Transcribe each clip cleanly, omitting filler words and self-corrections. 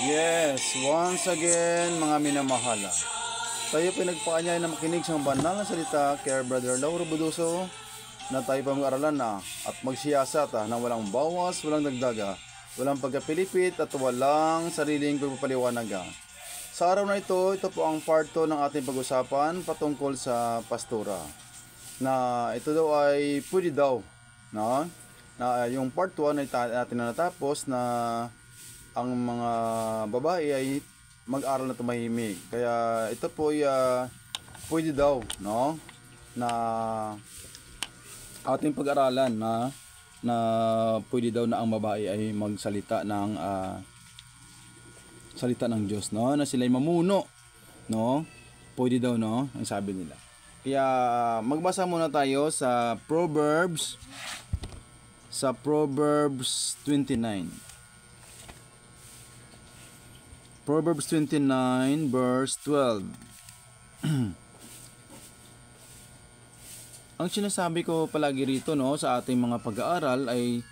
Yes, once again mga minamahala. Tayo pinagpaanyay na makinig sa banal na salita kay Brother Lauro Buduso na tayo pa mag-aralan na at magsiyasat na walang bawas, walang dagdaga, walang pagkapilipit at walang sariling pagpapaliwanaga. Sa araw na ito po ang part 2 ng ating pag-usapan patungkol sa pastura. Na ito daw ay pwede daw, no? Na yung part 1 ay natin na natapos na ang mga babae ay mag-aral na tumahimik. Kaya ito po ay pwede daw, no? Na ating pag-aralan na pwede daw na ang babae ay magsalita ng salita ng Diyos, no? Na sila ay mamuno, no? Pwede daw, no? Ang sabi nila. Kaya magbasa muna tayo sa Proverbs 29. Proverbs 29 verse 12. Ang sinasabi ko palagi rito, no, sa ating mga pag-aaral ay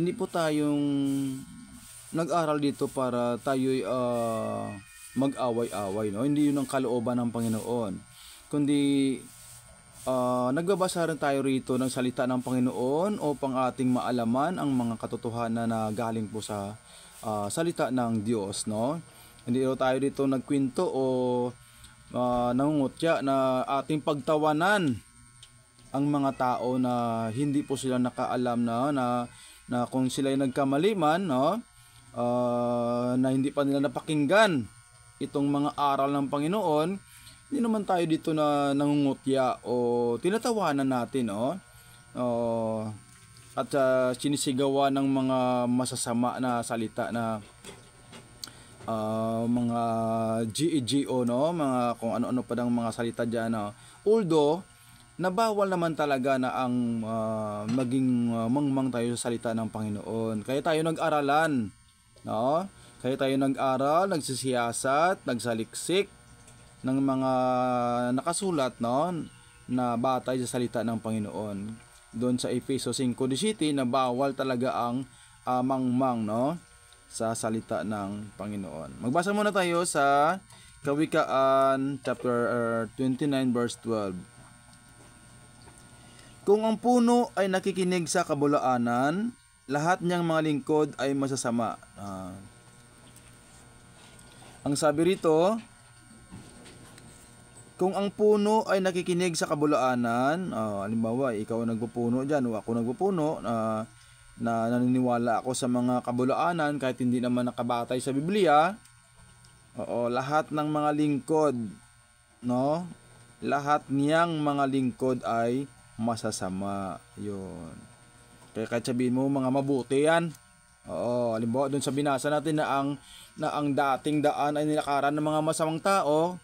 hindi po tayong nag-aral dito para tayo'y mag-away-away, no? Hindi 'yun ang kalooban ng Panginoon. Kundi nagbabasa rin tayo rito ng salita ng Panginoon upang ating maalaman ang mga katotohanan na galing po sa salita ng Diyos, no? Hindi tayo dito nagkwento o nangungutya na ating pagtawanan ang mga tao na hindi po sila nakaalam na kung sila ay nagkamali man, no? Na hindi pa nila napakinggan itong mga aral ng Panginoon. Hindi naman tayo dito na nangungutya o tinatawanan natin, no? At sinisigawan ng mga masasama na salita na mga GEGO, no? Mga kung ano-ano pa ng mga salita diyan, no? Although nabawal naman talaga na ang maging mangmang tayo sa salita ng Panginoon. Kaya tayo nag-aralan, no? Kaya tayo nag-aral, nagsisiyasat, nagsaliksik ng mga nakasulat, no, na batay sa salita ng Panginoon. Doon sa Efeso 5:17 na bawal talaga ang mangmang, no, sa salita ng Panginoon. Magbasa muna tayo sa Kawikaan chapter 29 verse 12. Kung ang puno ay nakikinig sa kabulaanan, lahat niyang mga lingkod ay masasama. Ang sabi rito, kung ang puno ay nakikinig sa kabulaanan, halimbawa ikaw nagpupuno dyan o ako nagpupuno, na naniniwala ako sa mga kabulaanan kahit hindi naman nakabatay sa Biblia, lahat ng mga lingkod, no? Lahat niyang mga lingkod ay masasama. Yun. Kaya kahit sabihin mo mga mabuti yan. Halimbawa doon sa binasa natin na ang dating daan ay nilakaran ng mga masamang tao.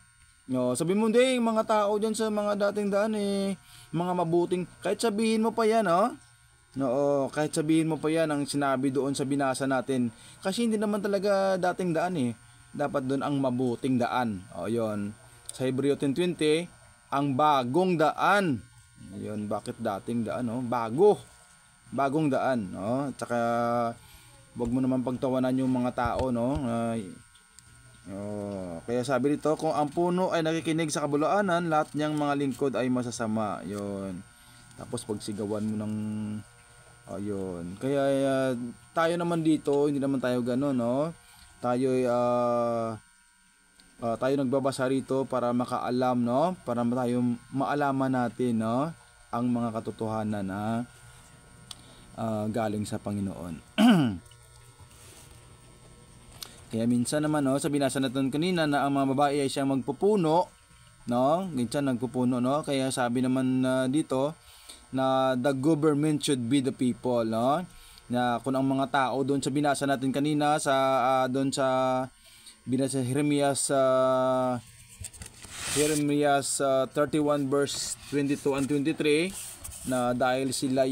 No, sabihin mo hindi, mga tao diyan sa mga dating daan mga mabuting, kahit sabihin mo pa yan, no, kahit sabihin mo pa yan ang sinabi doon sa binasa natin. Kasi hindi naman talaga dating daan Dapat doon ang mabuting daan. Yon. Sa Hebreo 10:20, ang bagong daan. Yon, bakit dating daan, no? Bagong daan, no? At saka wag mo naman pagtawanan yung mga tao, no? Kaya sabi dito, kung ang puno ay nakikinig sa kabulaanan, lahat niyang mga lingkod ay masasama. Yon. Tapos pagsigawan mo ng yun. Kaya tayo naman dito, hindi naman tayo gano'n, no? Tayo tayo nagbabasa rito para makaalam, no? Para tayo maalaman natin, no? Ang mga katotohanan na galing sa Panginoon. Kaya minsan naman, no, sa binasa natin kanina na ang mga babae ay siyang magpupuno, no? Minsan nagpupuno, no? Kaya sabi naman dito na the government should be the people, no? Na kung ang mga tao doon sa binasa natin kanina sa doon sa binasa Jeremias 31 verse 22 and 23 na dahil sila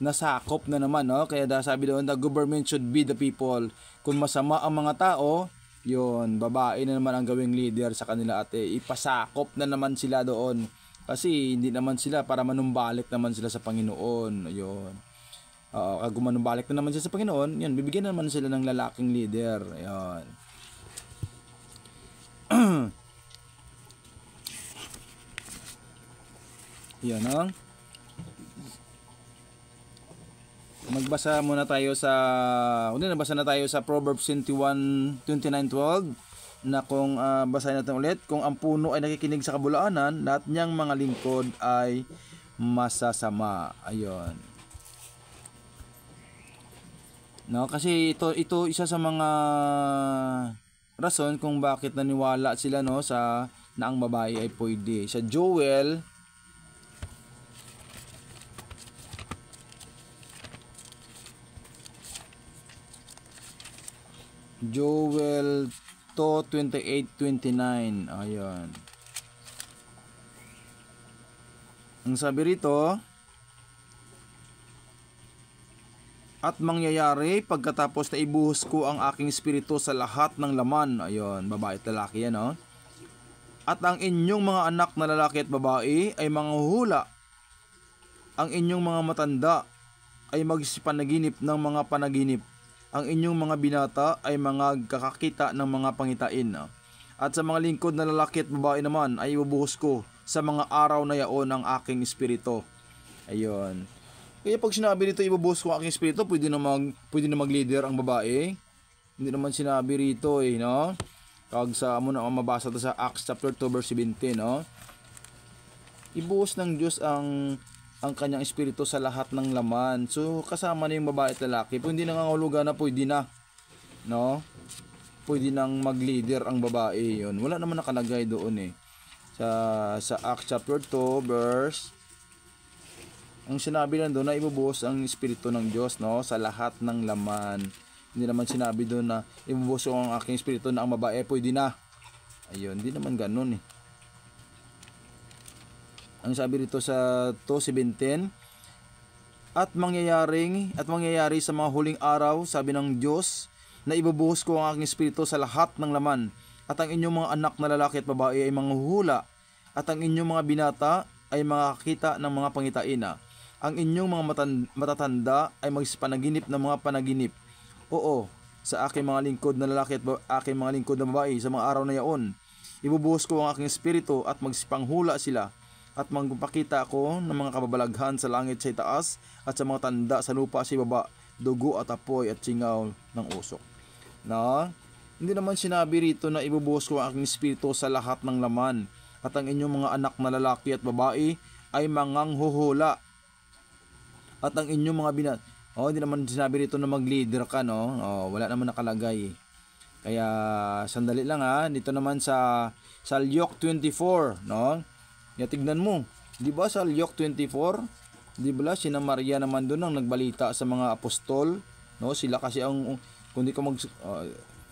nasakop na naman, no? Kaya sabi doon the government should be the people. Kung masama ang mga tao, yun, babae na naman ang gawing leader sa kanila at ipasakop na naman sila doon. Kasi hindi naman sila para manumbalik naman sila sa Panginoon. Ayun. Kag gumanumbalik na naman siya sa Panginoon, yan, bibigyan naman sila ng lalaking leader. Ayun. Yan, no? Nabasa na tayo sa Proverbs 21:29-12 na kung basahin natin ulit, kung ang puno ay nakikinig sa kabulaanan, lahat niyang mga lingkod ay masasama. Ayun. No, kasi ito isa sa mga rason kung bakit naniwala sila, no, sa na ang babae ay pwede. Sa Joel 2:28-29. Ayun. Ang sabi rito, at mangyayari pagkatapos na ibuhos ko ang aking espiritu sa lahat ng laman. Ayun, babae at lalaki yan, no? At ang inyong mga anak na lalaki at babae ay manghuhula. Ang inyong mga matanda ay magsipanaginip ng mga panaginip. Ang inyong mga binata ay mga kakakita ng mga pangitain. At sa mga lingkod na lalaki at babae naman ay ibubuhos ko sa mga araw na yaon ang aking espiritu. Ayun. Kaya pag sinabi rito ibubuhos ko ang aking espiritu, pwede na mag-leader ang babae. Hindi naman sinabi rito, no? Kag sa muna mabasa to sa Acts chapter 2 verse 17, no? Ibuhos ng Diyos ang kanyang espiritu sa lahat ng laman. So kasama na yung babae at lalaki. Kung hindi nangangahulugan na pwede na, no? Pwede nang mag-leader ang babae. Yun. Wala naman nakalagay doon, sa Acts chapter 2 verse, ang sinabi lang doon na ibubuhos ang espiritu ng Diyos, no, sa lahat ng laman. Hindi naman sinabi doon na ibubuhos ang aking espiritu na ang babae pwede na. Ayun, hindi naman ganoon, Ang sabi rito sa 2:17, at mangyayari sa mga huling araw, sabi ng Diyos, na ibubuhos ko ang aking espiritu sa lahat ng laman, at ang inyong mga anak na lalaki at babae ay manghuhula, at ang inyong mga binata ay makakita ng mga pangitain. Ang inyong mga matatanda ay magsipanaginip ng mga panaginip. Oo, sa aking mga lingkod na lalaki at aking mga lingkod na babae sa mga araw na yaon, ibubuhos ko ang aking espiritu at magsipanghula sila, at magpapakita ako ng mga kababalaghan sa langit sa itaas at sa mga tanda sa lupa sa ibaba, dugo at apoy at singaw ng usok. Na, hindi naman sinabi rito na ibubuhos ko ang aking espiritu sa lahat ng laman, at ang inyong mga anak na lalaki at babae ay manganghuhula, at ang inyong mga binat. Hindi naman sinabi rito na mag-leader ka, no? Wala naman nakalagay. Kaya sandali lang, dito naman sa Luke 24, no? Tignan mo, 'di ba sa Luke 24, 'di ba sina Maria naman doon ang nagbalita sa mga apostol, no? Sila kasi ang kundi ko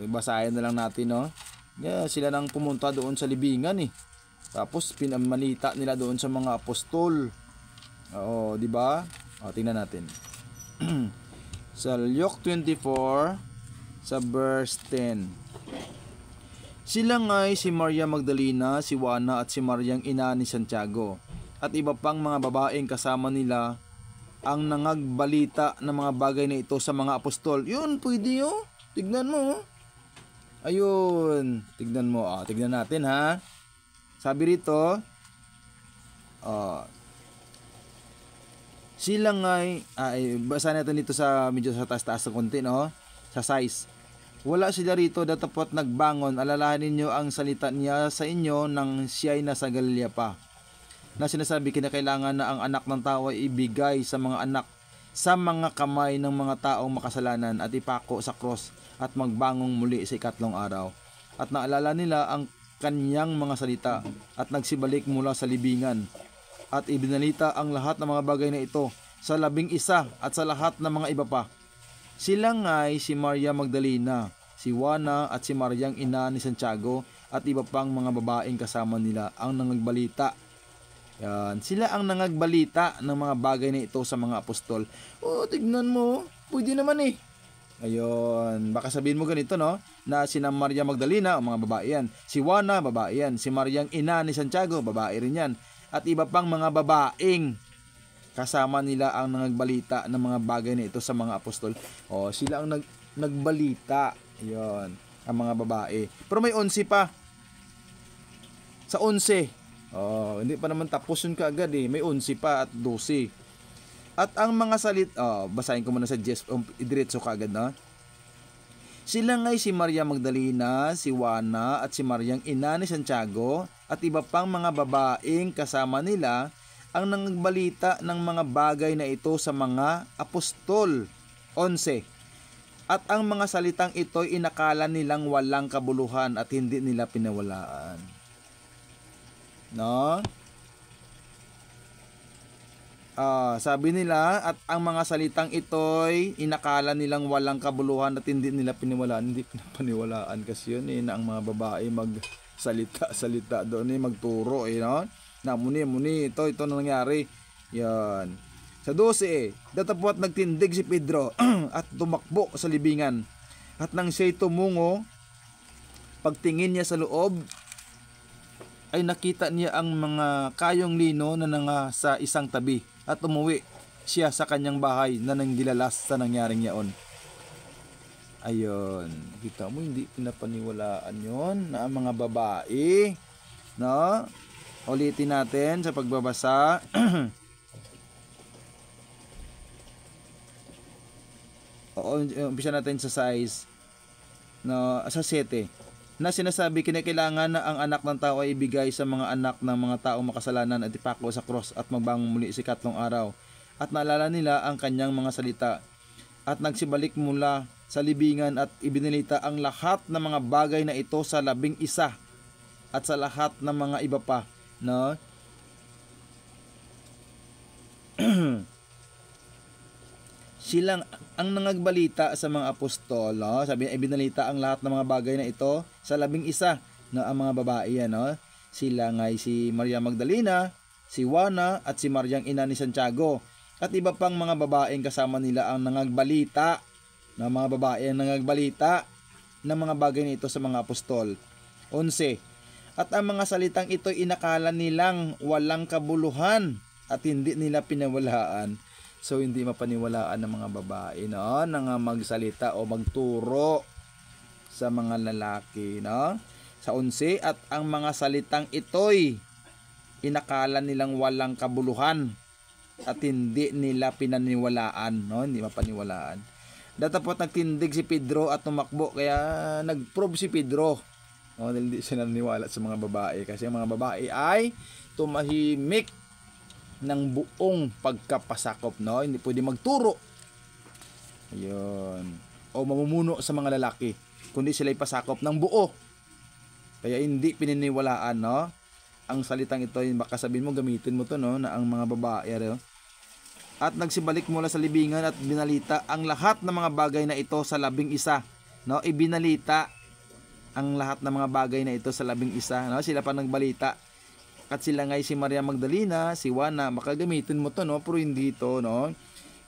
basahin na lang natin, no? Sila nang pumunta doon sa libingan, Tapos pinamalita nila doon sa mga apostol. 'Di ba? Tingnan natin. Sa Luke 24 sa verse 10. Sila nga'y si Maria Magdalena, si Juana at si Mariang ina ni Santiago, at iba pang mga babaeng kasama nila ang nangagbalita ng mga bagay na ito sa mga apostol. Yun, pwede yun. Tignan mo. Ayun, tignan mo. Tignan natin, Sabi rito, sila nga'y, basa natin dito sa medyo sa taas-taas ng konti, no? Sa size. Wala sila rito datapot nagbangon, alalahanin nyo ang salita niya sa inyo nang siya'y nasa Galilea pa, na sinasabi kinakailangan na ang anak ng tao ay ibigay sa mga kamay ng mga taong makasalanan at ipako sa cross at magbangong muli sa ikatlong araw. At naalala nila ang kanyang mga salita at nagsibalik mula sa libingan at ibinalita ang lahat ng mga bagay na ito sa 11 at sa lahat ng mga iba pa. Sila nga'y si Maria Magdalena, si Juana at si Mariang ina ni Santiago at iba pang mga babaeng kasama nila ang nangagbalita. Yan, sila ang nangagbalita ng mga bagay na ito sa mga apostol. Tignan mo, pwede naman Ayun, baka sabihin mo ganito, no? Na sina Maria Magdalena, mga babae yan. Si Juana, babae yan. Si Mariang ina ni Santiago, babae rin yan. At iba pang mga babaeng kasama nila ang nangagbalita ng mga bagay na ito sa mga apostol. O, sila ang nagbalita. Yun, ang mga babae. Pero may 11 pa. Sa 11. Hindi pa naman tapos yun kaagad eh. May 11 pa at 12. At ang mga basahin ko muna sa Jess, idiretso kaagad na. Sila nga'y si Maria Magdalena, si Juana at si Mariang ina ni Santiago at iba pang mga babaeng kasama nila ang nangagbalita ng mga bagay na ito sa mga apostol. 11. At ang mga salitang ito'y inakala nilang walang kabuluhan at hindi nila pinawalaan. No? Sabi nila, at ang mga salitang ito'y inakala nilang walang kabuluhan at hindi nila piniwalaan. Hindi pinapaniwalaan kasi yun na ang mga babae magsalita doon magturo no? Na muni ito na nangyari. Yan. Sa 12 datapwat nagtindig si Pedro at tumakbo sa libingan. At nang siya'y tumungo, pagtingin niya sa loob, ay nakita niya ang mga kayong lino na sa isang tabi at umuwi siya sa kanyang bahay na nanggilalas sa nangyaring yaon. Ayun, kita mo hindi pinapaniwalaan yon na ang mga babae, no? Ulitin natin sa pagbabasa. Umpisa natin sa size, no, sa 7. Na sinasabi kinakailangan na ang anak ng tao ay ibigay sa mga anak ng mga taong makasalanan at ipako sa cross at magbangon muli sa ikatlong araw. At naalala nila ang kanyang mga salita. At nagsibalik mula sa libingan at ibinalita ang lahat ng mga bagay na ito sa 11 at sa lahat ng mga iba pa. No? Silang ang nangagbalita sa mga apostol, no? Sabi niya, ibinalita ang lahat ng mga bagay na ito sa 11 no, ang mga babae, no? Sila nga'y si Maria Magdalena, si Juana at si Mariang ina ni Santiago. At iba pang mga babaeng kasama nila ang nangagbalita, na mga babae ang nangagbalita ng mga bagay na ito sa mga apostol. 11. At ang mga salitang ito inakala nilang walang kabuluhan at hindi nila pinawalaan. So hindi mapaniwalaan ng mga babae, no, na magsalita o magturo sa mga lalaki, no? Sa 11, at ang mga salitang ito'y inakala nilang walang kabuluhan at hindi nila pinaniwalaan, no? Hindi mapaniwalaan. Datapot nagtindig si Pedro at tumakbo, kaya nagprove si Pedro. No, dahil hindi siya naniniwala sa mga babae kasi ang mga babae ay tumahimik ng buong pagkapasakop, no? Hindi pwede magturo. Ayun. O mamumuno sa mga lalaki, kundi sila ay pasakop ng buo. Kaya hindi pininiwalaan, no? Ang salitang ito, baka sabihin mo, gamitin mo to, no? Na ang mga babae, no? At nagsibalik mula sa libingan at binalita ang lahat ng mga bagay na ito sa 11, no? Ibinalita ang lahat ng mga bagay na ito sa 11, no? Sila pa nagbalita. At sila nga'y si Maria Magdalena, si Juana, makagamitin mo to, no? Pero hindi ito, no?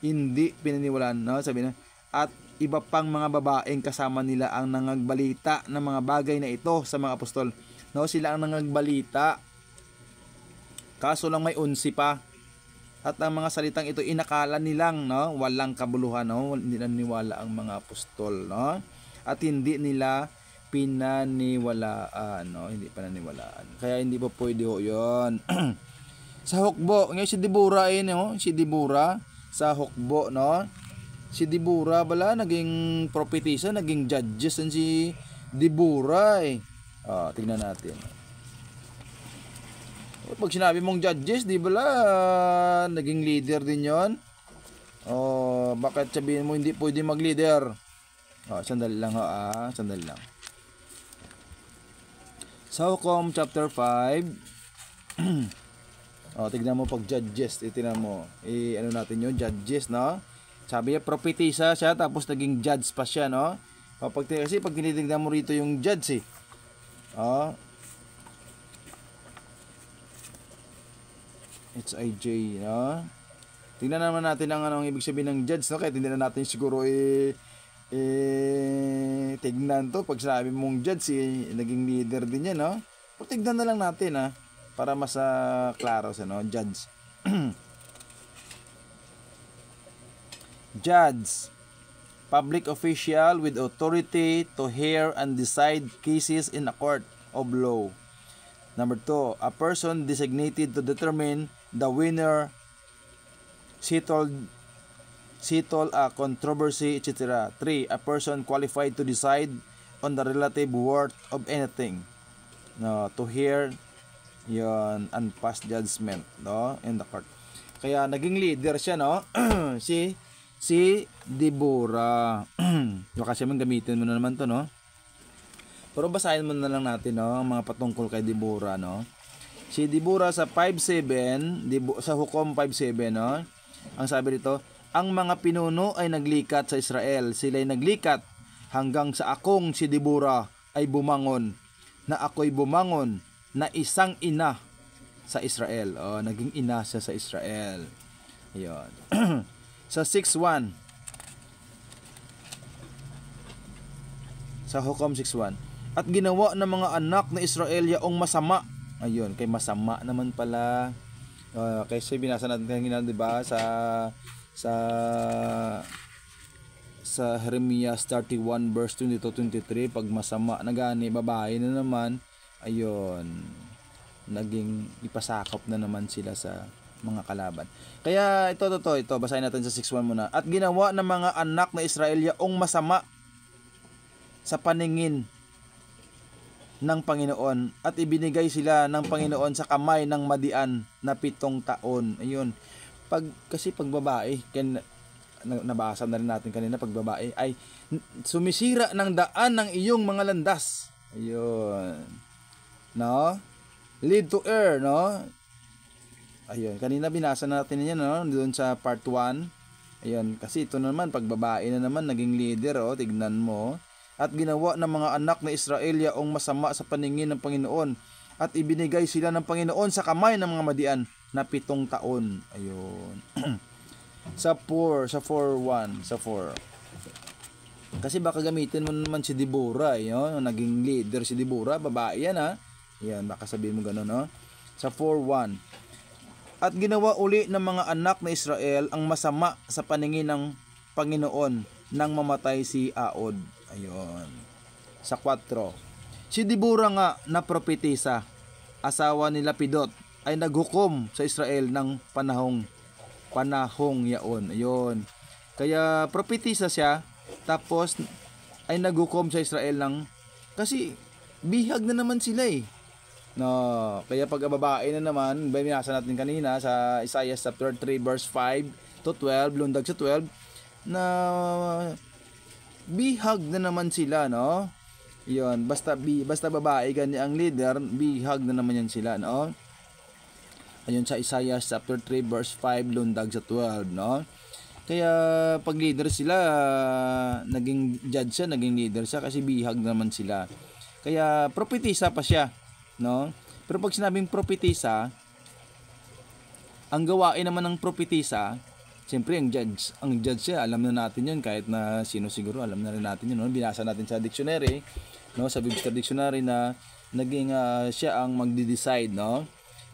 Hindi pinaniwalaan, no? Sabi na, at iba pang mga babaeng kasama nila ang nangagbalita ng mga bagay na ito sa mga apostol. No? Sila ang nangagbalita. Kaso lang may 11 pa. At ang mga salitang ito inakala nilang, no, walang kabuluhan, no? Hindi naniwala ang mga apostol, no? At hindi nila pinaniwalaan, no? Hindi pananiwalaan. Kaya hindi pa pwede ho 'yon. Sa hukbo, ngayon si Deborah no? Si Deborah sa hukbo, no? Si Deborah bala naging propetisa, naging judges si Deborah eh. Tingnan natin. Pag sinabi mong judges, di ba naging leader din yon? Bakit sabihin mo hindi pwede mag-leader? Sandali lang sandali lang. Sa Hukom chapter 5, tignan mo pag judges, tignan mo. Ano natin yun, judges, no? Sabi niya, propetisa siya, tapos naging judge pa siya, no? Kasi pag tinitignan mo rito yung judge, it's IJ, no? Tingnan naman natin ang anong ibig sabihin ng judge, no? Kaya hindi na natin siguro tignan to. Pag sabi mong judge, naging leader din yan, no? Pero tignan na lang natin, para mas klaro sa, no? Judge. Judge, public official with authority to hear and decide cases in a court of law. Number 2, a person designated to determine the winner, settle a controversy, etc. 3, a person qualified to decide on the relative worth of anything. No, to hear yon and pass judgment, no, in the court. Kaya naging leader siya, no? si Deborah. Kasi man gamitin mo na naman to, no? Pero basahin mo na lang natin, no, ang mga patungkol kay Deborah, no? Si Deborah sa 5:7, sa Hukom 5:7, no? Ang sabi dito, ang mga pinuno ay naglikat sa Israel. Sila'y naglikat hanggang sa akong si Deborah ay bumangon, na ako'y bumangon na isang ina sa Israel. Naging ina siya sa Israel. Ayun. Sa 6:1. Sa Hukom 6:1. At ginawa ng mga anak na Israel yaong masama. Ayun, kay masama naman pala. Kasi binasa natin kanina, 'di ba, sa Jeremias 31 verse 22-23, pag masama na gani, babae na naman, ayun, naging ipasakop na naman sila sa mga kalaban. Kaya ito, basahin natin sa 6:1 muna. At ginawa ng mga anak na Israel yaong masama sa paningin ng Panginoon, at ibinigay sila ng Panginoon sa kamay ng Madian na 7 taon. Ayun. Kasi pag babae, nabasa na rin natin kanina, pag babae ay sumisira ng daan ng iyong mga landas. Ayun. No? Lead to err, no? Ayun, kanina binasa natin yan, no? Doon sa part 1. Ayun, kasi ito naman, pag babae na naman, naging leader, tignan mo. At ginawa ng mga anak na Israel yaong masama sa paningin ng Panginoon, at ibinigay sila ng Panginoon sa kamay ng mga Madian na 7 taon. Ayun. Sa 4. Kasi baka gamitin mo naman si Deborah, yun, naging leader si Deborah, babae yan, ha. Yan, baka sabihin mo gano'n, no? Sa 4:1. At ginawa uli ng mga anak na Israel ang masama sa paningin ng Panginoon nang mamatay si Aod. Ayun. Sa 4. Si Deborah nga na propetisa, asawa ni Lapidot, ay naghukom sa Israel ng panahong yaon. Ayun. Kaya propetisa siya, tapos ay naghukom sa Israel kasi bihag na naman sila, eh. No, kaya pag babae na naman, binasa natin kanina sa Isaiah chapter 3 verse 5-12, lundag sa 12, na bihag na naman sila, no? 'Yon, basta babae gani ang leader, bihag na naman yan sila, no? Ayun sa Isaiah chapter 3 verse 5, lundag sa 12, no? Kaya pag leader sila, naging judge siya, naging leader siya kasi bihag naman sila. Kaya propetisa pa siya, no? Pero pag sinabing propetisa, ang gawain naman ng propetisa, siyempre ang judge siya, alam na natin 'yun, kahit na sino siguro alam na rin natin 'yun, no? Binasa natin sa dictionary, no, sa Webster Dictionary na naging siya ang magde-decide, no?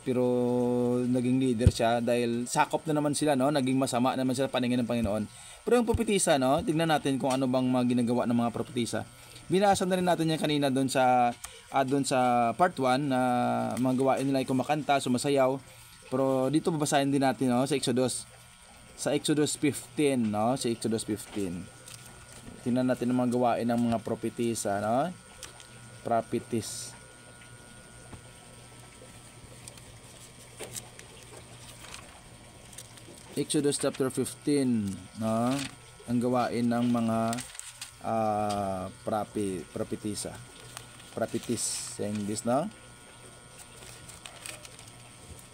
Pero naging leader siya dahil sakop na naman sila, no? Naging masama naman sila paningin ng Panginoon. Pero yung propetisa, no? Tingnan natin kung ano bang mga ginagawa ng mga propetisa. Binasa na rin natin yan kanina doon sa part 1 na mga gawain nila ay kumakanta, sumasayaw. Pero dito babasahin din natin, no, sa Exodus 15, no? Sa Exodus 15. Tingnan natin ang mga gawain ng mga propetisa, no? Prophetess. Exodus chapter 15, no? Ang gawain ng mga prophetess sa English, no?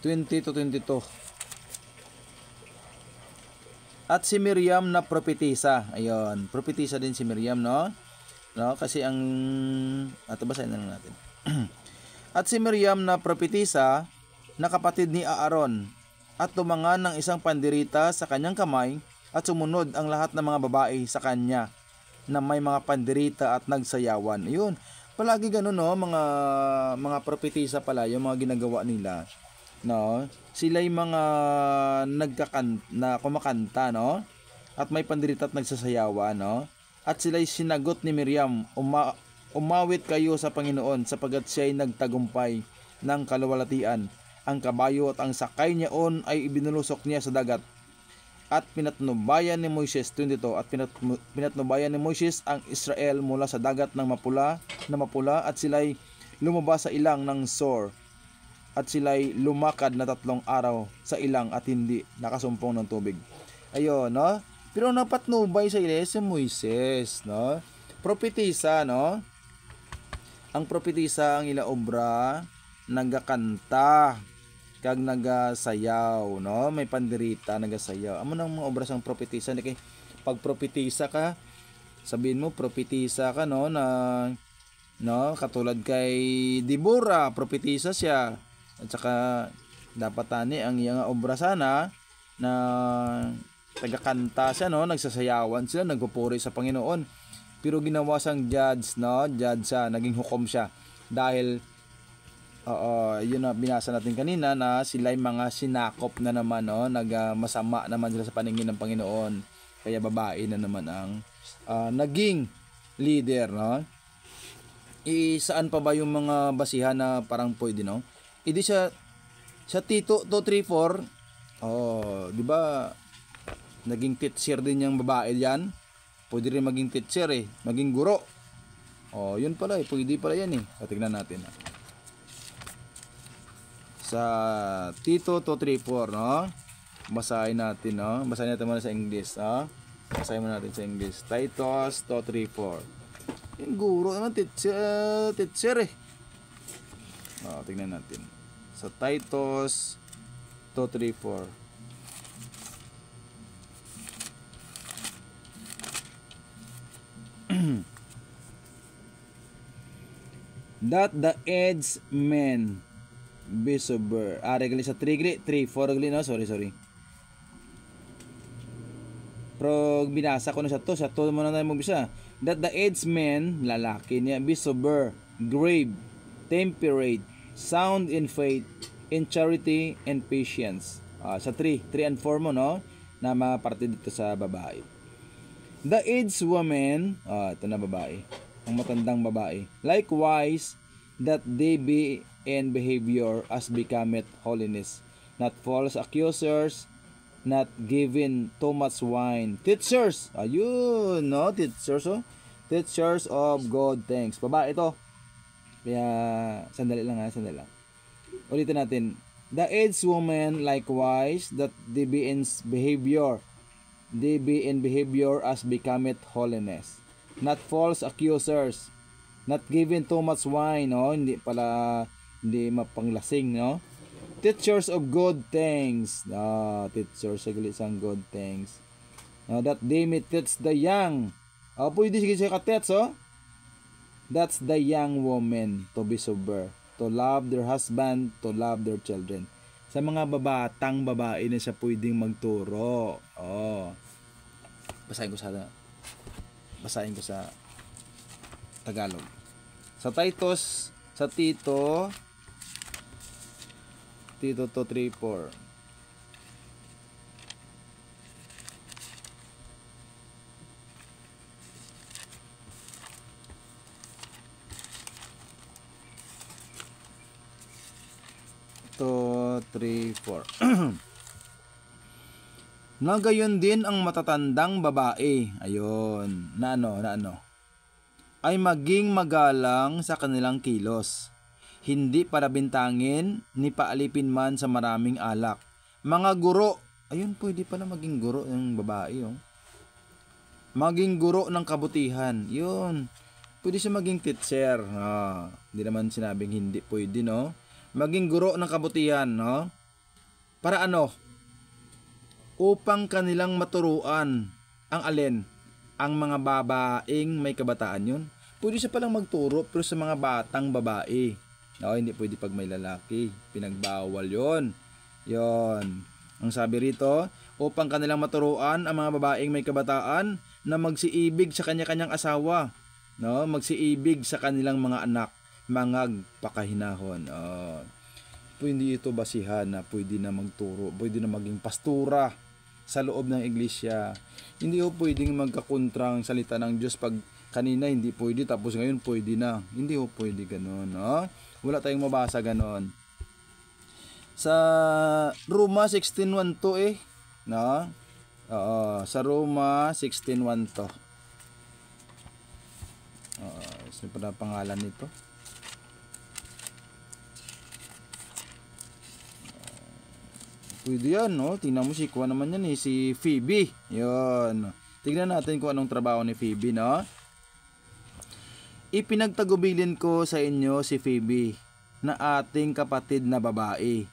20-22. At si Miriam na propetisa. Ayun, propetisa din si Miriam, no? No, kasi basahin na lang natin. At si Miriam na propetisa, na kapatid ni Aaron, at tumangan ng isang pandirita sa kanyang kamay, at sumunod ang lahat ng mga babae sa kanya na may mga pandirita at nagsayawan. Ayun, palagi gano'n, no? Mga propetisa pala yung mga ginagawa nila, no? Sila yung mga kumakanta, no? at may pandirita at nagsasayawa, no? At sila'y sinagot ni Miriam, umawit kayo sa Panginoon sapagat siya'y nagtagumpay ng kaluwalhatian. Ang kabayo at ang sakay niyaon ay ibinulusok niya sa dagat. At pinatnubayan ni Moises, 22, at pinatnubayan ni Moises ang Israel mula sa dagat ng mapula at sila'y lumabas sa ilang ng Sor. At sila'y lumakad na 3 araw sa ilang at hindi nakasumpong ng tubig. Ayun, no? Pero napatnubay sa ila si Moises, no? Propetisa, no? Ang propetisa ang ila obra nagakanta kag nagasayaw, no? May pandirita nagasayaw. Amo nang mga obra sang propetisa ni kay pag propetisa ka, sabihin mo propetisa ka, no, na no, katulad kay Deborah, propetisa siya. At saka dapat tani ang iyang obra sana na tagakanta siya, no, nagsasayawan sila, nagpupuri sa Panginoon. Pero ginawa siyang judge, no, judge siya, naging hukom siya dahil yun na binasa natin kanina na sila'y mga sinakop na naman, no, masama naman sila sa paningin ng Panginoon. Kaya babae na naman ang naging leader, no. Saan pa ba yung mga basihan na parang pwede, no? Hindi siya sa Tito 2:3-4, di ba? Naging teacher din yung babae diyan. Pwede rin maging teacher maging guro. Yun pala pwede pala yan Tingnan natin. Sa Tito 2:3-4, no? Basahin natin, no? Basahin natin muna sa English, no? Basahin muna natin sa English. Titus 2:3-4. Yung guro naman teacher tingnan natin. Sa Titus 2:3-4. That the edge men be sober. Regali sa 3:4 regali, no? Sorry. Pero binasa ko na sa to mo na tayo magbisa. That the edge men, lalaki niya, be sober, grave, temperate, sound in faith, in charity, and patience. Sa 3 and 4 mo, no? Na maparte dito sa babae. The aged woman, ito na babae, ang matandang babae. Likewise, that they be in behavior as becometh holiness, not false accusers, not giving too much wine. Teachers, ayun, no? Teachers, teachers of good things. Babae ito. Kaya, sandali lang. Ulitin natin. The aged woman, likewise, that they be in behavior as becometh holiness, not false accusers, not giving too much wine, no? Hindi mapanglasing, no? Teachers of good things, teachers sang good things, that they may teach the young. Pwede sige ka-teach, that's the young woman to be sober, to love their husband, to love their children. Sa mga babatang babae na siya pwedeng magturo. Basahin ko sa Tagalog. Sa Titus, sa Tito 2:3-4. Na gayon din ang matatandang babae, ayun, na ano, ay maging magalang sa kanilang kilos, hindi para bintangin, ni paalipin man sa maraming alak. Mga guro, ayun, pwede pala maging guro yung babae, maging guro ng kabutihan, yun, pwede siya maging teacher, hindi naman sinabing hindi pwede, no? Maging guro ng kabutihan, no? Para ano? Upang kanilang maturuan ang alin? Ang mga babaeng may kabataan, yun. Pwede siya palang magturo pero sa mga batang babae. Hindi pwede pag may lalaki. Pinagbawal yun. Ang sabi rito, upang kanilang maturuan ang mga babaeng may kabataan na magsiibig sa kanya-kanyang asawa. Magsiibig sa kanilang mga anak. Mangagpakahinahon. Pwede ito basihan na pwede na magturo, pwede na maging pastura. sa loob ng iglesia. Hindi ho pwedeng magkakontrang salita ng Diyos pag kanina hindi pwede tapos ngayon pwede na. Hindi ho pwede ganun, no? Wala tayong mabasa ganun. Sa Roma 16:1 to no? Sa Roma 16:1 to. Sino pa na pangalan nito? Pwede yan, no? Tingnan mo si Kuha naman yan si Phoebe. Yun. Tingnan natin kung anong trabaho ni Phoebe, no? Ipinagtagubilin ko sa inyo si Phoebe, na ating kapatid na babae,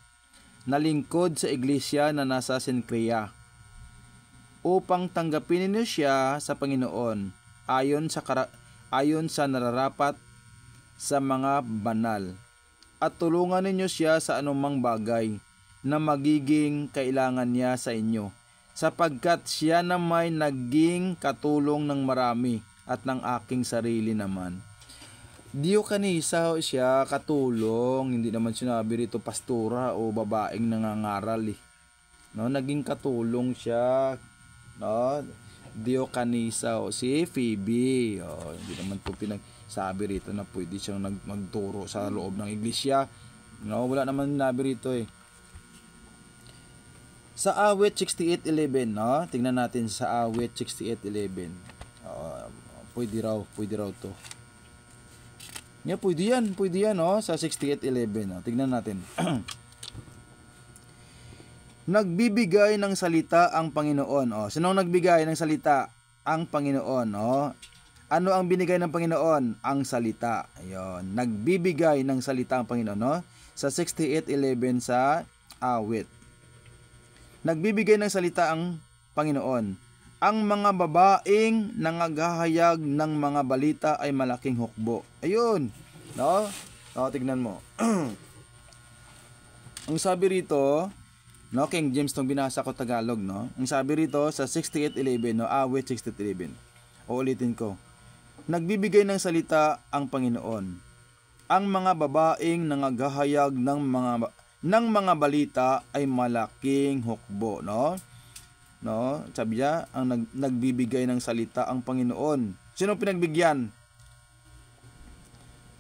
na lingkod sa iglesia na nasa Cenchrea, upang tanggapin ninyo siya sa Panginoon, ayon sa nararapat sa mga banal, at tulungan ninyo siya sa anumang bagay na magiging kailangan niya sa inyo, sapagkat siya na may naging katulong ng marami at ng aking sarili naman. Diyokanisa siya katulong, hindi naman sinabi rito pastora o babaeng nangangaral no, naging katulong siya, no? Diyokanisa si Phoebe, hindi naman po pinagsabi rito na pwede siyang magturo sa loob ng iglesia, no? Wala naman sinabi rito Sa awit 68:11, no? Tingnan natin sa awit 68:11. Pwede raw to. Pwede yan, no? Sa 68:11, no? Tingnan natin. Nagbibigay ng salita ang Panginoon. Sinong nagbigay ng salita? Ang Panginoon, no? Ano ang binigay ng Panginoon? Ang salita. Ayun. Nagbibigay ng salita ang Panginoon, no? Sa 68:11 sa awit. Nagbibigay ng salita ang Panginoon. Ang mga babaeng nangagahayag ng mga balita ay malaking hukbo. Ayun. No? Tignan mo. Ang sabi rito, no, King James tong binasa ko Tagalog, no? Ang sabi rito sa 68:11, no, awit 68:11. Uulitin ko. Nagbibigay ng salita ang Panginoon. Ang mga babaeng nangagahayag ng mga balita ay malaking hukbo, no? No, sabi niya, ang nagbibigay ng salita ang Panginoon. Sino pinagbigyan?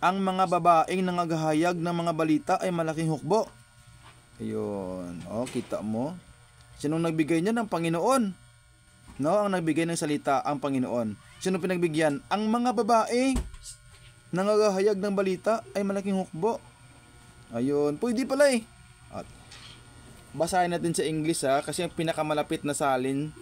Ang mga babaeng nangagahayag ng mga balita ay malaking hukbo. Ayun, kita mo. Sino nagbigay niyan? Ang Panginoon. No, ang nagbigay ng salita ang Panginoon. Sino pinagbigyan? Ang mga babae nangagahayag ng balita ay malaking hukbo. Ayun, pwede pala At basahin natin sa English kasi ang pinakamalapit na salin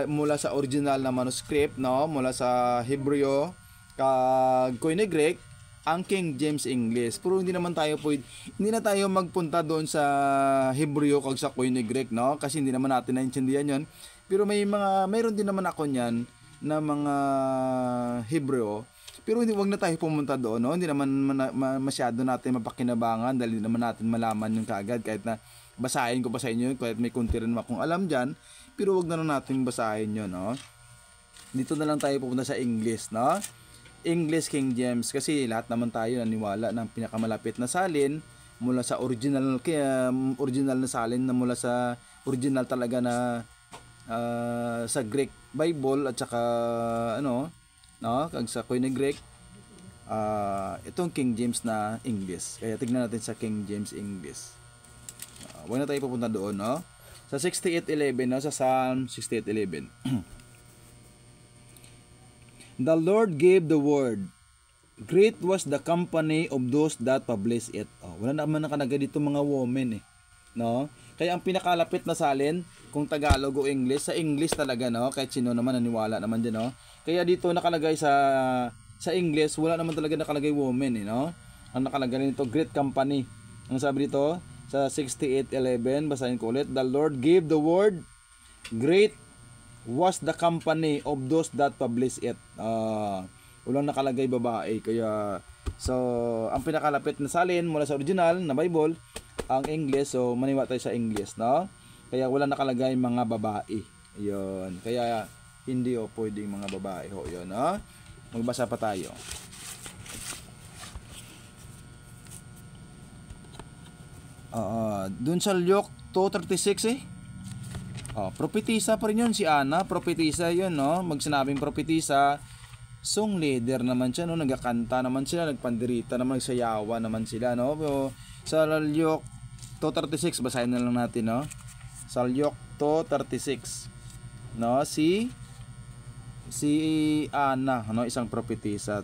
mula sa original na manuscript, no, mula sa Hebreo kag Koine Greek, ang King James English. Pero hindi na tayo magpunta doon sa Hebreo kag sa Koine Greek, no, kasi hindi naman natin naintindihan 'yon. Pero mayroon din naman ako niyan na mga Hebreo. Pero wag na tayo pumunta doon, no? Hindi naman masyado natin mapakinabangan dahil hindi naman natin malaman yung kagad, kahit na basahin ko pa sa inyo, kahit may kunti rin akong alam dyan, pero wag na natin basahin yun, no? Dito na lang tayo pupunta sa English, no? English King James, kasi lahat naman tayo naniwala ng pinakamalapit na salin mula sa original na salin na mula sa original talaga na sa Greek Bible at saka no, kag sa Koine Greek, itong King James na English. Kaya tignan natin sa King James English. Huwag na tayo pupunta doon, no? Sa 68:11, no? Sa Psalm 68:11. The Lord gave the word. Great was the company of those that published it. Wala naman nakalagay dito mga women no? Kaya ang pinakalapit na salin, kung Tagalog o English, sa English talaga, no? Kahit sino naman naniwala naman din, no? Kaya dito nakalagay sa English, wala naman talaga nakalagay women, no? Ang nakalagay nito, great company. Ang sabi dito, sa 68:11, basahin ko ulit. The Lord gave the word, great was the company of those that publish it. Walang nakalagay babae. Kaya, so, ang pinakalapit na salin mula sa original na Bible, ang English. So, maniwa tayo sa English, no? Kaya wala nakalagay mga babae. Ayun. Kaya, hindi pwedeng mga babae. Yun, no? Magbasa pa tayo. Dun sa Luke 2:36 Propetisa pa rin yun si Ana, propetisa yun, no? Magsinabing propetisa, song leader naman siya, no? Nagkakanta naman sila, nagpandirita naman, nagsayawa naman sila, no? Pero sa Salyok 2:36, basahin na lang natin, no? Salyok 2:36, no? Si Ana, no? Isang propetisa.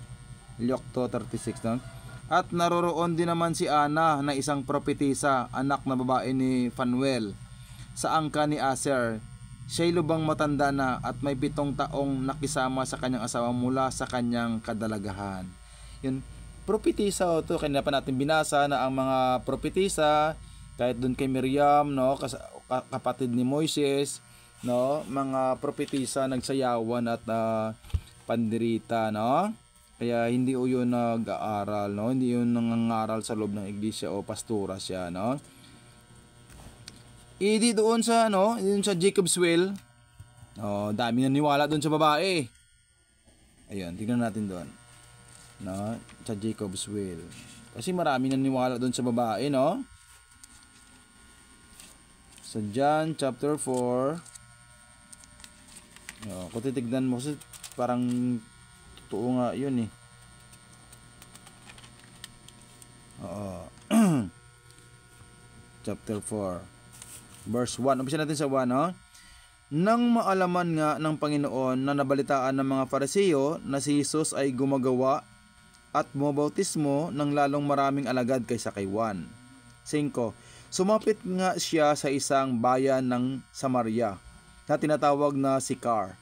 Salyok 2:36, no? At naroroon din naman si Ana na isang propetisa, anak na babae ni Phanuel, sa angka ni Aser. Siya'y lubang matanda na at may 7 taong nakisama sa kanyang asawa mula sa kanyang kadalagahan. Yun, propetisa to. Kanina pa natin binasa na ang mga propetisa, kahit doon kay Miriam, no, kapatid ni Moises, no, mga propetisa nagsayawan at pandirita, no. Kaya hindi yun nag-aaral, no, hindi yun nangangaral sa loob ng iglesia o pastora siya, no. Idi doon sa doon sa Jacob's Well. Dami naniwala doon sa babae. Ayun, tingnan natin doon. No, sa Jacob's Well. Kasi marami naniwala doon sa babae, no? Sa John chapter 4. Kung titignan mo kasi parang totoo nga 'yun eh. Chapter 4. Verse 1. Umpisa natin sa 1, no? Nang maalaman nga ng Panginoon na nabalitaan ng mga Fariseo na si Jesus ay gumagawa at bumabautismo ng lalong maraming alagad kaysa kay Juan. 5. Sumapit nga siya sa isang bayan ng Samaria na tinatawag na Sychar,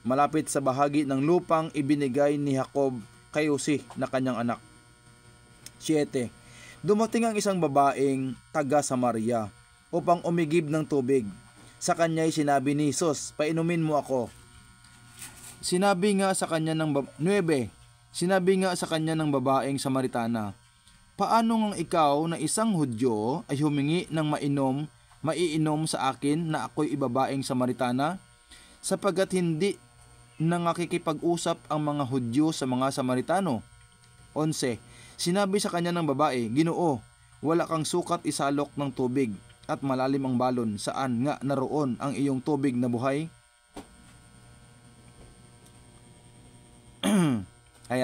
malapit sa bahagi ng lupang ibinigay ni Jacob kay Jose na kanyang anak. 7. Dumating ang isang babaeng taga Samaria upang umigib ng tubig. Sa kanya'y sinabi ni Jesus, painumin mo ako. Sinabi nga sa kanya ng 9. Sinabi nga sa kanya ng babaeng Samaritana, paano ngang ikaw na isang Hudyo ay humingi ng maiinom sa akin na ako'y ibabaeng Samaritana? Sapagkat hindi nakikipag-usap ang mga Hudyo sa mga Samaritano. 11. Sinabi sa kanya ng babae, Ginoo, wala kang sukat isalok ng tubig at malalim ang balon, saan nga naroon ang iyong tubig na buhay? Sa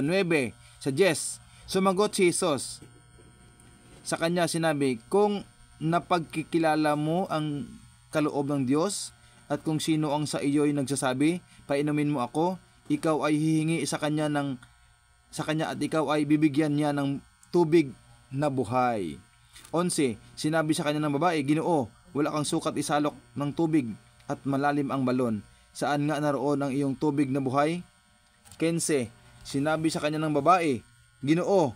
9, sa 10, sumagot si Jesus. Sa kanya sinabi, kung napagkikilala mo ang kaloob ng Diyos at kung sino ang sa iyo'y nagsasabi, painumin mo ako, ikaw ay hihingi sa kanya at ikaw ay bibigyan niya ng tubig na buhay. 11. Sinabi sa kanya ng babae, Ginoo, wala kang sukat isalok ng tubig at malalim ang balon. Saan nga naroon ang iyong tubig na buhay? 15. Sinabi sa kanya ng babae, Ginoo,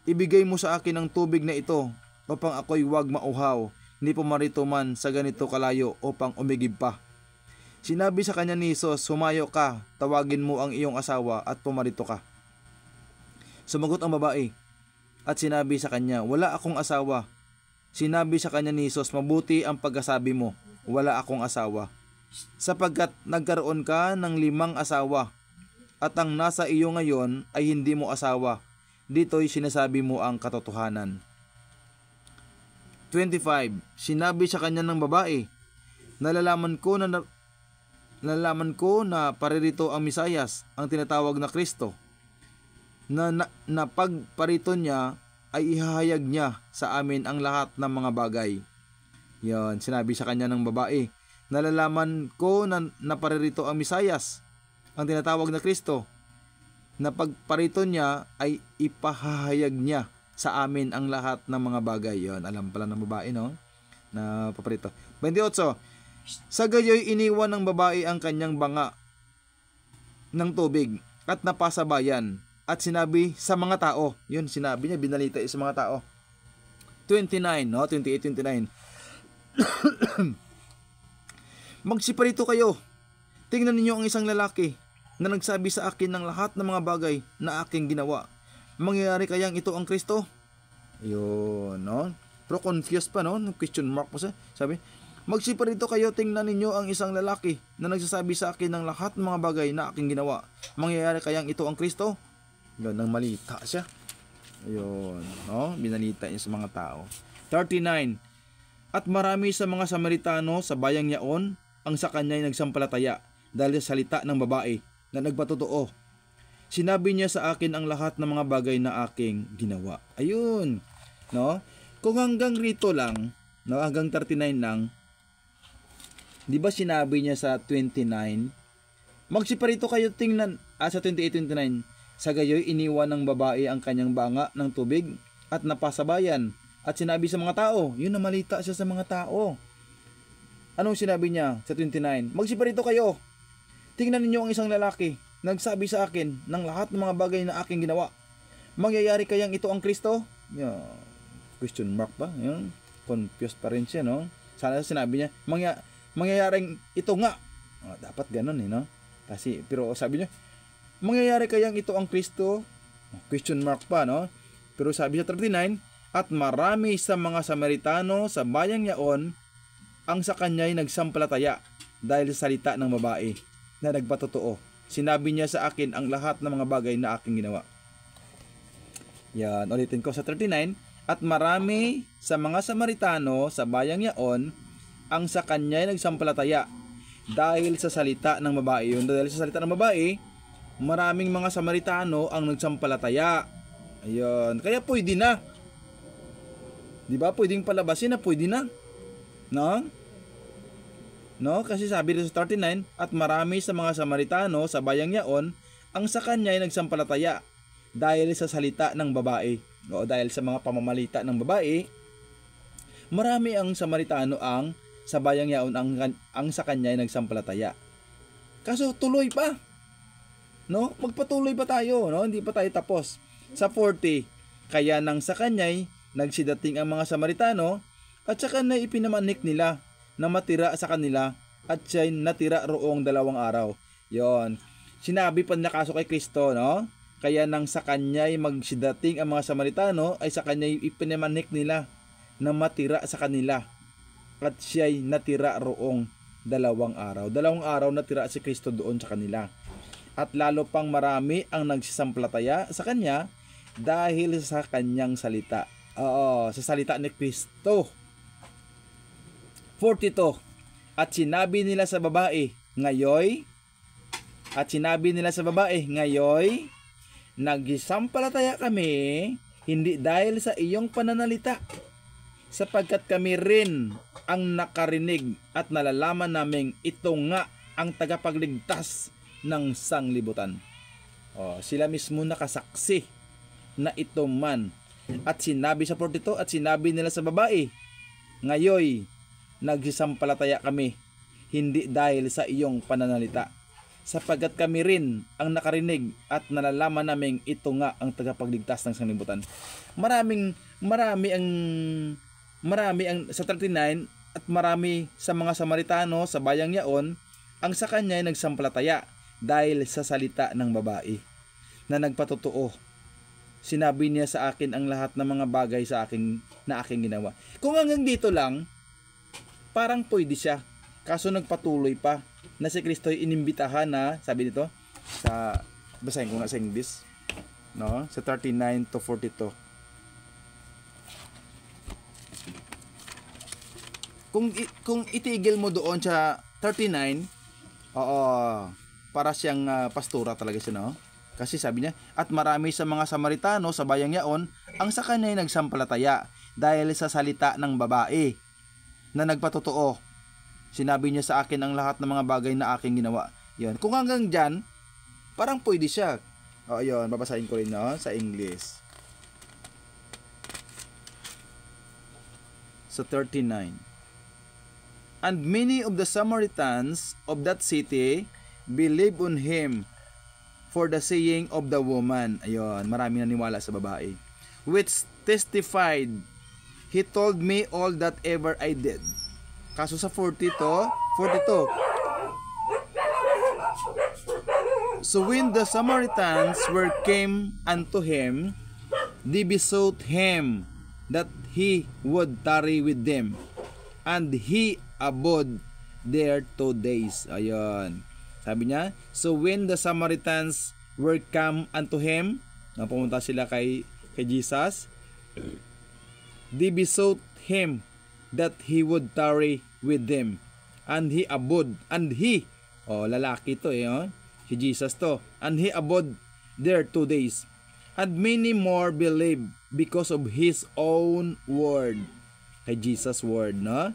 ibigay mo sa akin ang tubig na ito upang ako'y wag mauhaw, ni pumarito man sa ganito kalayo upang umigib pa. Sinabi sa kanya ni Jesus, humayo ka, tawagin mo ang iyong asawa at pumarito ka. Sumagot ang babae at sinabi sa kanya, wala akong asawa. Sinabi sa kanya ni Jesus, mabuti ang pagkasabi mo, wala akong asawa. Sapagkat nagkaroon ka ng 5 asawa, at ang nasa iyo ngayon ay hindi mo asawa. Dito'y sinasabi mo ang katotohanan. 25. Sinabi sa kanya ng babae, nalalaman ko na paririto ang Misayas, ang tinatawag na Kristo, na pagparito niya ay ihahayag niya sa amin ang lahat ng mga bagay. Yan, sinabi sa kanya ng babae, nalalaman ko na naparirito ang Misayas, ang tinatawag na Kristo, na pagparito niya ay ipahahayag niya sa amin ang lahat ng mga bagay. Yan, alam pala ng babae, no? Na paparito. 28. Sa gayoy iniwan ng babae ang kanyang banga ng tubig at napasabayan at sinabi sa mga tao. Yun, sinabi niya, binalita sa mga tao. 29, no? 28, 29. Magsiparito kayo. Tingnan ninyo ang isang lalaki na nagsabi sa akin ng lahat ng mga bagay na aking ginawa. Mangyayari kayang ito ang Kristo? Yun, no? Pero confused pa, no? Question mark pa siya. Sabi, magsiparito kayo, tingnan ninyo ang isang lalaki na nagsasabi sa akin ng lahat ng mga bagay na aking ginawa. Mangyayari kayang ito ang Kristo? Yun, nang malita siya. Ayun, no? Binalita niya sa mga tao. 39. At marami sa mga Samaritano sa bayang yaon ang sa kanya'y nagsampalataya dahil sa salita ng babae na nagpatotoo. Sinabi niya sa akin ang lahat ng mga bagay na aking ginawa. Ayun, no? Kung hanggang rito lang, no, hanggang 39 lang, di ba sinabi niya sa 29, magsiparito kayo tingnan, sa 28-29, sa gayoy iniwan ng babae ang kanyang banga ng tubig at napasabayan. At sinabi sa mga tao, yun na malita siya sa mga tao. Anong sinabi niya sa 29? Magsiparito kayo. Tingnan ninyo ang isang lalaki. Nagsabi sa akin ng lahat ng mga bagay na aking ginawa. Mangyayari kayang ito ang Kristo? Yeah. Question mark ba? Yan. Confused pa rin siya, no? Sana sinabi niya, mangyayaring ito nga. Dapat ganun, no? Kasi, pero sabi niya, mangyayari kayang ito ang Kristo? Question mark pa, no? Pero sabi niya 39, at marami sa mga Samaritano sa bayang yaon ang sa kanya'y nagsampalataya dahil sa salita ng babae na nagpatotoo. Sinabi niya sa akin ang lahat ng mga bagay na aking ginawa. Yan, ulitin ko sa 39. At marami sa mga Samaritano sa bayang yaon ang sa kanya'y nagsampalataya dahil sa salita ng babae. Yun, dahil sa salita ng babae, maraming mga Samaritano ang nagsampalataya. Ayun, kaya pwede na. Di ba? Pwedeng palabasin na, pwede na. No? No? Kasi sabi dito sa 39, at marami sa mga Samaritano sa bayang yaon ang sa kanya ay nagsampalataya dahil sa salita ng babae. O dahil sa mga pamamalita ng babae, marami ang Samaritano ang sa bayang yaon ang sa kanya ay nagsampalataya. Kaso tuloy pa. No? Magpatuloy pa tayo, no? Hindi pa tayo tapos. Sa 40, kaya nang sa kanya'y nagsidating ang mga Samaritano at sa kanya ipinamanik nila na matira sa kanila at siya'y natira roong 2 araw. Yon. Sinabi pa na kaso kay Kristo, no? Kaya nang sa kanya'y magsidating ang mga Samaritano ay sa kanya'y ipinamanik nila na matira sa kanila at siya'y natira roong 2 araw. 2 araw natira si Kristo doon sa kanila. At lalo pang marami ang nagsisampalataya sa kanya dahil sa kanyang salita. Oo, sa salita ni Kristo. 42. At sinabi nila sa babae, ngayoy, nagsampalataya kami, hindi dahil sa iyong pananalita, sapagkat kami rin ang nakarinig at nalalaman naming ito nga ang tagapagligtas ng sanglibutan. Sila mismo nakasaksi na ito man. At sinabi sa 42, at sinabi nila sa babae, ngayoy, nagsisampalataya kami, hindi dahil sa iyong pananalita, sapagkat kami rin ang nakarinig at nalalaman naming ito nga ang tagapagligtas ng sanglibutan. Marami ang sa 39, at marami sa mga Samaritano sa bayang yaon ang sa kanya ay nagsampalataya dahil sa salita ng babae na nagpatotoo. Sinabi niya sa akin ang lahat ng mga bagay na aking ginawa. Kung hanggang dito lang, parang pwede siya. Kaso nagpatuloy pa na si Kristo ay inimbitahan na, sabi dito, basahin ko nga sa English, no? Sa 39 to 42. Kung itigil mo doon sa 39, para siyang pastura talaga siya, no? Kasi sabi niya, at marami sa mga Samaritano sa bayang yaon ang sa kanya ay nagsampalataya dahil sa salita ng babae na nagpatotoo. Sinabi niya sa akin ang lahat ng mga bagay na aking ginawa. Yun. Kung hanggang dyan, parang pwede siya. Yun, babasahin ko rin, no? Sa English. Sa 39. And many of the Samaritans of that city believed on him for the saying of the woman. Ayun, maraming naniwala sa babae. Which testified, he told me all that ever I did. Kaso sa 42. So when the Samaritans were came unto him, they besought him that he would tarry with them. And he abode there 2 days. Ayun. Sabi niya, so when the Samaritans were come unto him, pumunta sila kay Jesus, they besought him that he would tarry with them. And he abode, lalaki to si Jesus to. And he abode there 2 days. And many more believed because of his own word. Kay Jesus' word, no?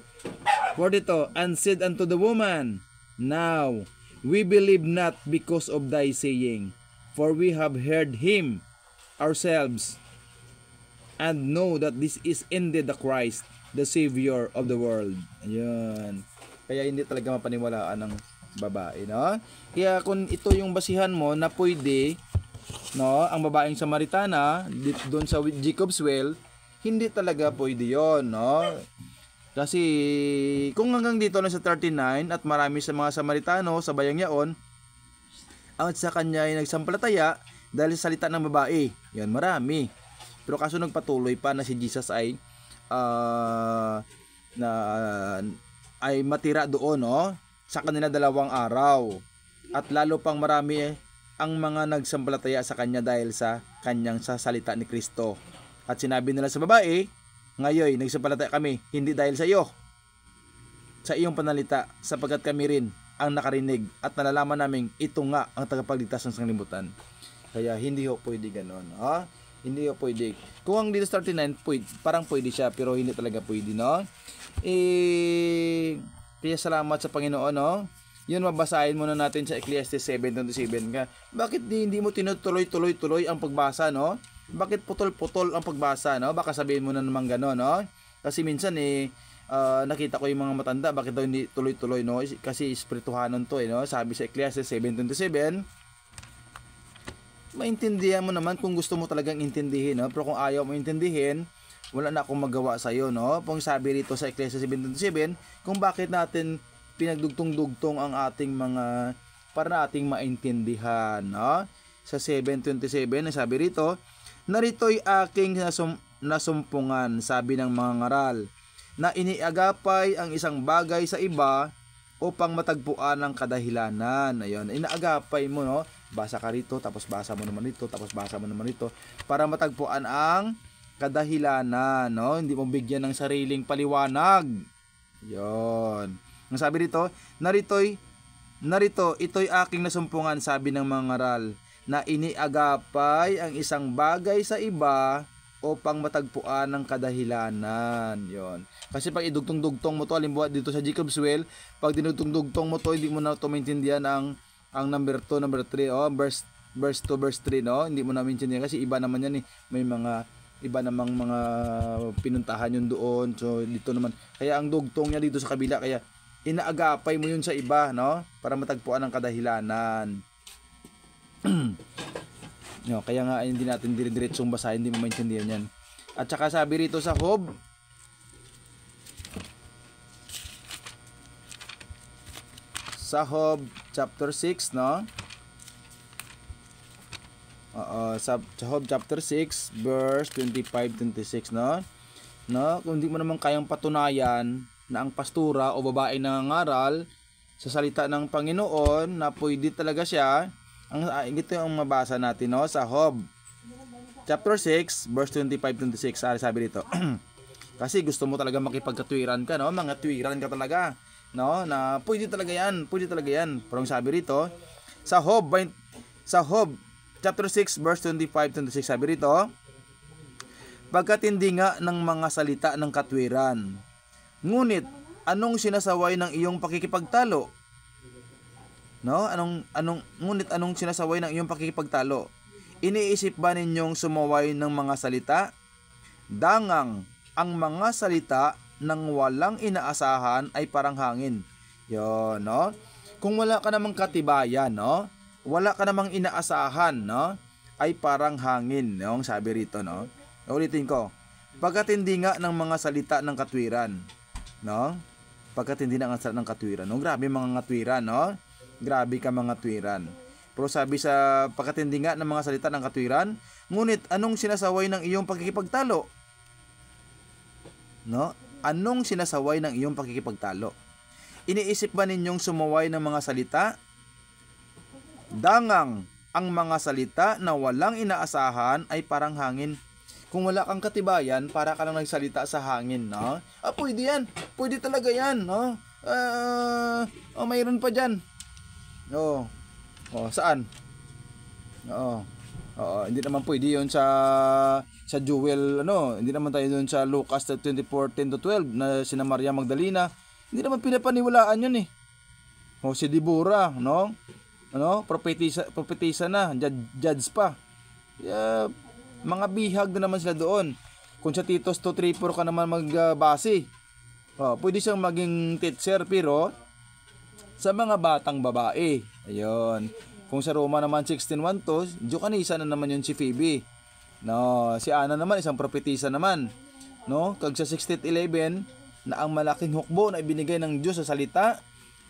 Word ito, and said unto the woman, now we believe not because of thy saying, for we have heard him ourselves, and know that this is indeed the Christ, the Savior of the world. Ayun. Kaya hindi talaga mapaniwalaan ng babae, no? Kaya kung ito yung basihan mo na pwede, no, ang babaeng Samaritana doon sa Jacob's Well, hindi talaga pwede yon, no? Kasi kung hanggang dito lang sa 39 at marami sa mga Samaritano sa bayang yaon ang sa kanya ay nagsampalataya dahil sa salita ng babae, yan marami. Pero kaso nagpatuloy pa na si Jesus ay ay matira doon, no, sa kanila 2 araw. At lalo pang marami ang mga nagsampalataya sa kanya dahil sa kanyang sa salita ni Kristo. At sinabi nila sa babae, ngayon nagsampalataya kami hindi dahil sa iyo, sa iyong panalita, sapagkat kami rin ang nakarinig at nalalaman namin ito nga ang tagapagligtas ng sanglibutan. Kaya hindi ho pwede ganon, ha? Hindi ho pwede. Kung ang dito 39 pwede, parang pwede siya, pero hindi talaga pwede, no? Kaya salamat sa Panginoon, no? Yun, mabasahin muna natin sa Ecclesiastes 7:27 ka. Bakit hindi mo tinutuloy-tuloy ang pagbasa, no? Bakit putol-putol ang pagbasa, no? Baka sabihin mo na naman gano'n, no? Kasi minsan nakita ko yung mga matanda, bakit daw hindi tuloy-tuloy, no? Kasi espirituhanon to, no? Sabi sa Ecclesiastes 7:27, maintindihan mo naman kung gusto mo talagang intindihin, no? Pero kung ayaw mo intindihin, wala na akong magawa sa iyo, no? Pong sabi rito sa Ecclesiastes 7:27, kung bakit natin pinagdugtong-dugtong ang ating mga para nating maintindihan, no? Sa 7:27, sabi rito, narito'y aking nasumpungan, sabi ng mga ngaral, na iniagapay ang isang bagay sa iba upang matagpuan ang kadahilanan. Ayun, inaagapay mo, no? Basa ka rito, tapos basa mo naman rito, tapos basa mo naman rito, para matagpuan ang kadahilanan, no? Hindi mo bigyan ng sariling paliwanag. Yon. Ang sabi rito, narito, ito'y aking nasumpungan, sabi ng mga ngaral, na iniagapay ang isang bagay sa iba upang matagpuan ng kadahilanan. Yon. Kasi pag idugtong-dugtong mo to, halimbawa dito sa Jacob's Well, pag dinugtong-dugtong mo to, hindi mo na to maintindihan ang number 2, number 3, verse 2, verse 3, no? Hindi mo na maintindihan kasi iba naman yan, may mga iba namang mga pinuntahan yun doon. So dito naman, kaya ang dugtong niya dito sa kabila, kaya inaagapay mo yun sa iba, no? Para matagpuan ang kadahilanan. No, kaya nga hindi natin dire-diretsong basahin, hindi mo maintindihan yan. At saka sabi rito sa Job, chapter 6, no? Sa Job chapter 6 verse 25-26, no? Kung hindi mo naman kayang patunayan na ang pastura o babae na nangangaral sa salita ng Panginoon na pwede talaga siya, ito yung mabasa natin, no? Sa Job chapter 6 verse 25-26, sabi dito, kasi gusto mo talaga makipagkatwiran ka, no? Mga twiran ka talaga, no? Na pwede talaga yan. Pero ang sabi rito sa Job chapter 6 verse 25-26, sabi rito, pagkat hindi nga ng mga salita ng katwiran, ngunit anong sinasaway ng iyong pakikipagtalo? No? Ngunit anong sinasaway ng iyong pakikipagtalo? Iniisip ba ninyong sumaway ng mga salita? Dangang ang mga salita ng walang inaasahan ay parang hangin. Yon, no? Kung wala ka namang katibayan, no? Wala ka namang inaasahan, no? Ay parang hangin, no? Sabi rito, no? Ulitin ko. Pagkat hindi nga ng mga salita ng katwiran, no? Pagkat hindi na ng salita ng katwiran, no? Grabe mga ngatwiran, no? Grabe ka mga katwiran. Pero sabi sa pagkat hindi nga ng mga salita ng katwiran, ngunit anong sinasaway ng iyong pakikipagtalo? No? Anong sinasaway ng iyong pakikipagtalo? Iniisip ba ninyong sumaway ng mga salita? Dangang ang mga salita na walang inaasahan ay parang hangin. Kung wala kang katibayan, para ka lang nagsalita sa hangin, no? Pwede yan. Pwede talaga yan, no? Mayroon pa dyan. Oo. Saan? Oo. Hindi naman pwede yun sa Jewel, hindi naman tayo doon sa Lucas 24:10-12 na sina Maria Magdalena. Hindi naman pinapaniwalaan yun eh. Si Deborah, no? Propetisa na, judge pa. Mga bihag na naman sila doon. Kung sa Titus 2:3-4 ka naman magbase, pwede siyang maging teacher, pero sa mga batang babae. Ayun. Kung sa Roma naman 16:1-2, Diyokanisa na naman yun si Phoebe. No, si Ana naman isang propetisa naman. No, kag sa 16:11 na ang malaking hukbo na ibinigay ng Diyos sa salita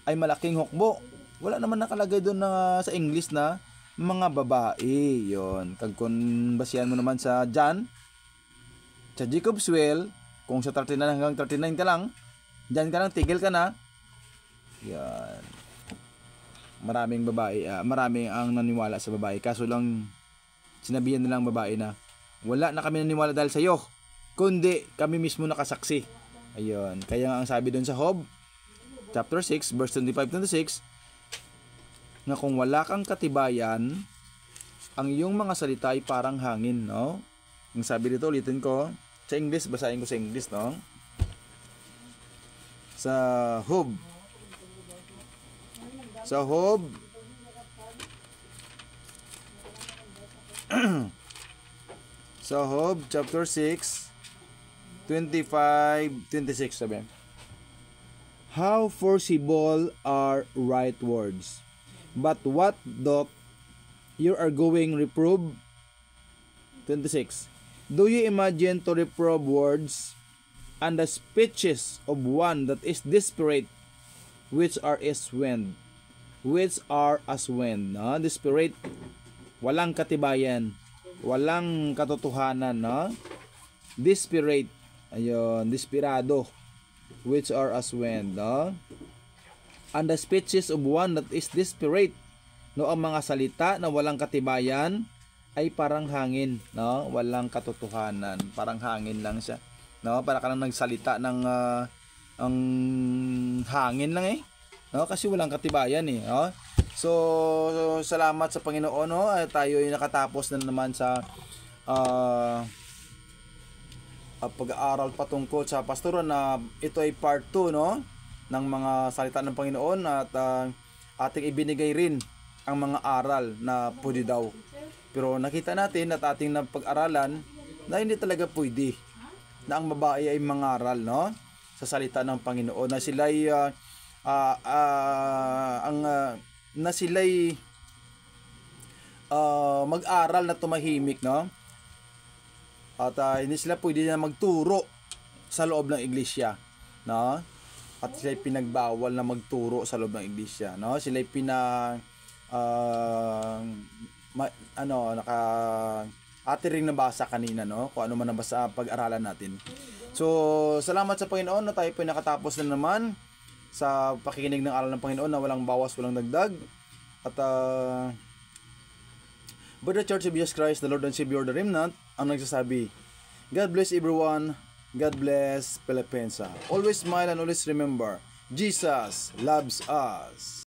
ay malaking hukbo. Wala naman nakalagay doon na sa English na mga babae. Yon. Kag kung basihan mo naman sa John, sa Jacob's Well, kung sa 39 hanggang 39 ka lang, dyan ka lang, tigil ka na. Yan. Maraming babae, maraming ang naniwala sa babae. Kaso lang, sinabihan nilang babae na, wala na kami naniwala dahil sa iyo, kundi kami mismo nakasaksi. Ayun. Kaya nga ang sabi doon sa Job, chapter 6, verse 25-26, na kung wala kang katibayan, ang iyong mga salita ay parang hangin, no? Ang sabi dito, ulitin ko, sa English, basahin ko sa English, no? Sa Job. Sa Job, sa Job, chapter 6, 25-26, sabi. How forcible are right words, but what doth you are going reprove? 26. Do you imagine to reprove words and the speeches of one that is desperate, which are as wind? No? Desperate, walang katibayan, walang katotohanan, no? Desperate, ayun, desperado, which are as wind, no? And the speeches of one that is desperate, no? Ang mga salita na walang katibayan ay parang hangin, no? Walang katotohanan, parang hangin lang siya, no? Para ka lang nagsalita ng ang hangin lang eh, no? Kasi walang katibayan eh, no? So salamat sa Panginoon, no? Tayo ay nakatapos na naman sa pag-aaral patungkol sa pastoral, na ito ay part 2, no? Ng mga salita ng Panginoon, at ating ibinigay rin ang mga aral na pwede daw. Pero nakita natin at ating napag-aralan na hindi talaga pwede na ang babae ay mangaral, no? Sa salita ng Panginoon, na sila'y mag-aral na tumahimik, no? At hindi sila pwede na magturo sa loob ng iglesia, no? At sila'y pinagbawal na magturo sa loob ng iglesia, no? Sila'y ate ring nabasa kanina, no? Kung ano man nabasa pag-aralan natin. So salamat sa Panginoon na tayo po nakatapos na naman sa pakikinig ng aral ng Panginoon na walang bawas, walang dagdag. At by the Church of Jesus Christ, the Lord and Savior, the Remnant, ang nagsasabi, God bless everyone, God bless Philippensa. Always smile and always remember, Jesus loves us.